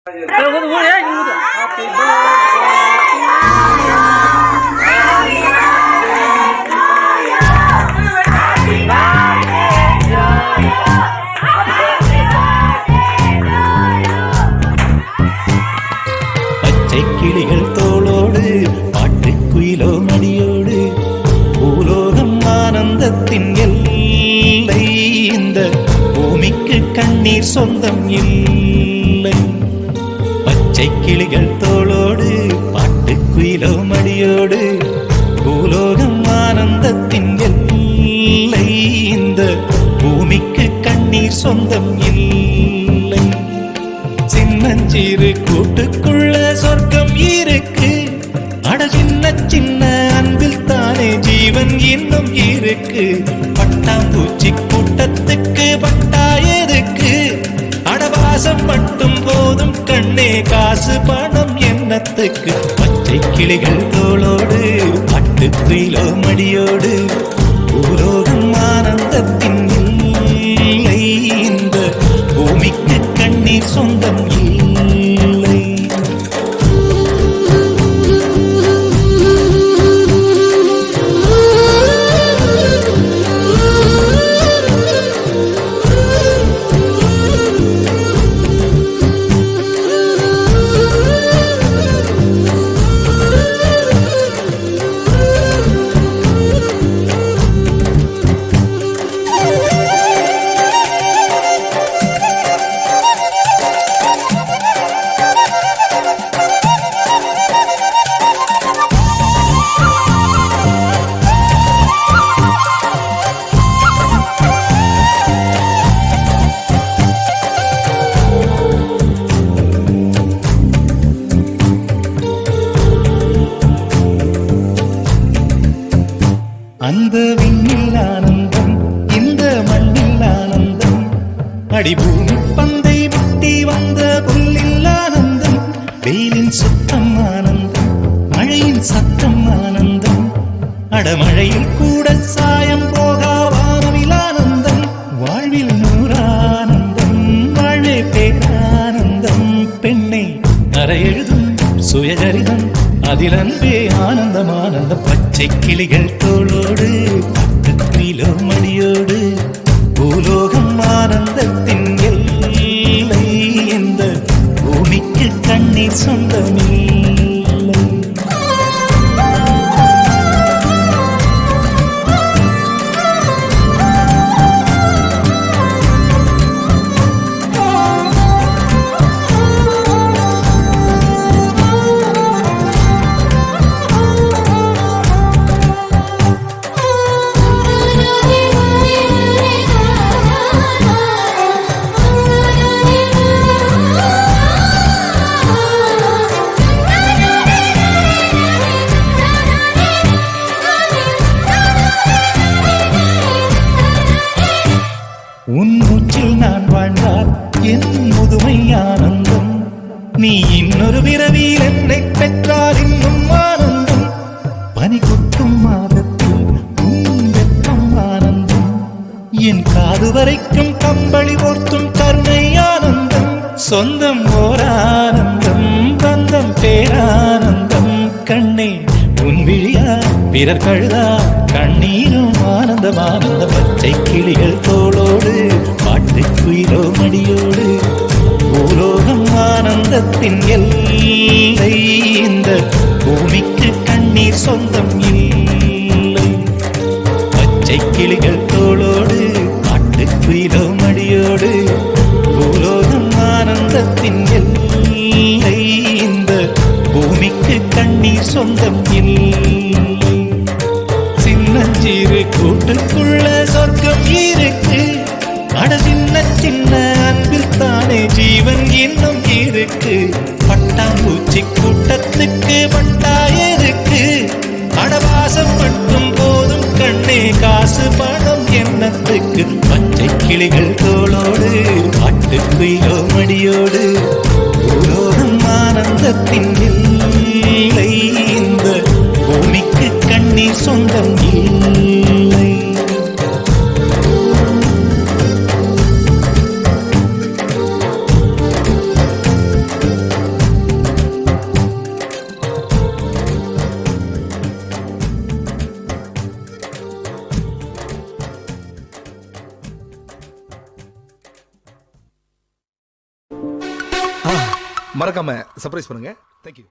பச்சை கிளிகள் தோளோடு பாட்டு குயிலோ மடியோடு பூலோகம் ஆனந்தத்தின் எல்லை. இந்த பூமிக்கு கண்ணீர் சொந்தம் இல்லை. பச்சை கிளிகள் தோளோடு பாட்டு குயிலோ மடியோடு பூலோகம் ஆனந்தத்தின் எல்லை. இந்த பூமிக்கு கண்ணீர் சொந்தம் இல்லை. சின்னஞ்சிறு கூட்டுக்குள்ள சொர்க்கம் இருக்கு. அட சின்ன சின்ன அன்பில் தானே ஜீவன் இன்னும் இருக்கு. பட்டாம்பூச்சி கூட்டத்துக்கு பட்டா எதுக்கு? அடவாசம் மட்டும் போதும் கண்ணே, காசு பணம் என்னத்துக்கு? பச்சை கிளிகள் தோளோடு பட்டு குயிலோ மடியோடு பூலோகம் ஆனந்தத்தின் இல்லை. இந்த பூமிக்கு கண்ணீர் சொந்தம் இல்லை. அந்த விண்ணில் ஆனந்தம், இந்த மண்ணில் ஆனந்தம். அடிபூமி பந்தை விட்டி வந்த புல்லில் ஆனந்தம். வெயிலின் சுத்தம் ஆனந்தம், மழையின் சத்தம் ஆனந்தம். அடமழையில் கூட சாயம் போகா வானவில் ஆனந்தம். வாழ்வில் நூறானந்தம், வாழ்வே பேரானந்தம். பெண்ணை அறை எழுதும் சுயசரிதம், அதில் அன்பே ஆனந்தம் ஆனந்தம். பச்சை கிளிகள் தோளோடு பட்டு குயிலோ மடியோடு பூலோகம் ஆனந்தத்தின் எல்லை. இந்த பூமிக்கு கண்ணீர் சொந்தமில்லை. உன் மூச்சில் நான் வாழ்ந்தால் என் முதுமை ஆனந்தம். நீ இன்னொரு பிறவியில் என்னை பெற்றால் இன்னும் ஆனந்தம். பனி கொட்டும் மாதத்தில் உன் வெப்பம் ஆனந்தம். என் காது வரைக்கும் கம்பளி போர்த்தும் கருணை ஆனந்தம். சொந்தம் ஓர் ஆனந்தம், பந்தம் பேரானந்தம். கண்ணே உன் விழியா பிறர் கழுதா கண்ணீரும் ஆனந்தம் ஆனந்தம். பச்சை கிளிகள் தோளோடு பாட்டு குயிலோ மடியோடு பூலோகம் ஆனந்தத்தின் எல்லை. இந்த பூமிக்கு கண்ணீர் சொந்தம் இல்லை. பச்சை கிளிகள் தோளோடு பாட்டு குயிலோ மடியோடு பூலோகம் ஆனந்தத்தின் எல்லை. இந்த பூமிக்கு கண்ணீர் சொந்தம் இல்லை. சின்னஞ்சிறு கூட்டுக்குள்ள சொர்க்கம் இருக்கு. அட சின்ன சின்ன அன்பில் தானே ஜீவன் இன்னும் இருக்கு. பட்டாம்பூச்சி கூட்டத்துக்கு பட்டா எதுக்கு? அடவாசம் மட்டும் போதும் கண்ணே, காசு பணம் என்னத்துக்கு? பச்சை கிளிகள் தோளோடு பாட்டு குயிலோ மடியோடு பூலோகம் ஆனந்தத்தின் இல்லை. இந்த பூமிக்கு கண்ணீர் சொந்தம் இல்லை. மறக்காம சர்ப்ரைஸ் பண்ணுங்க. தேங்க்யூ.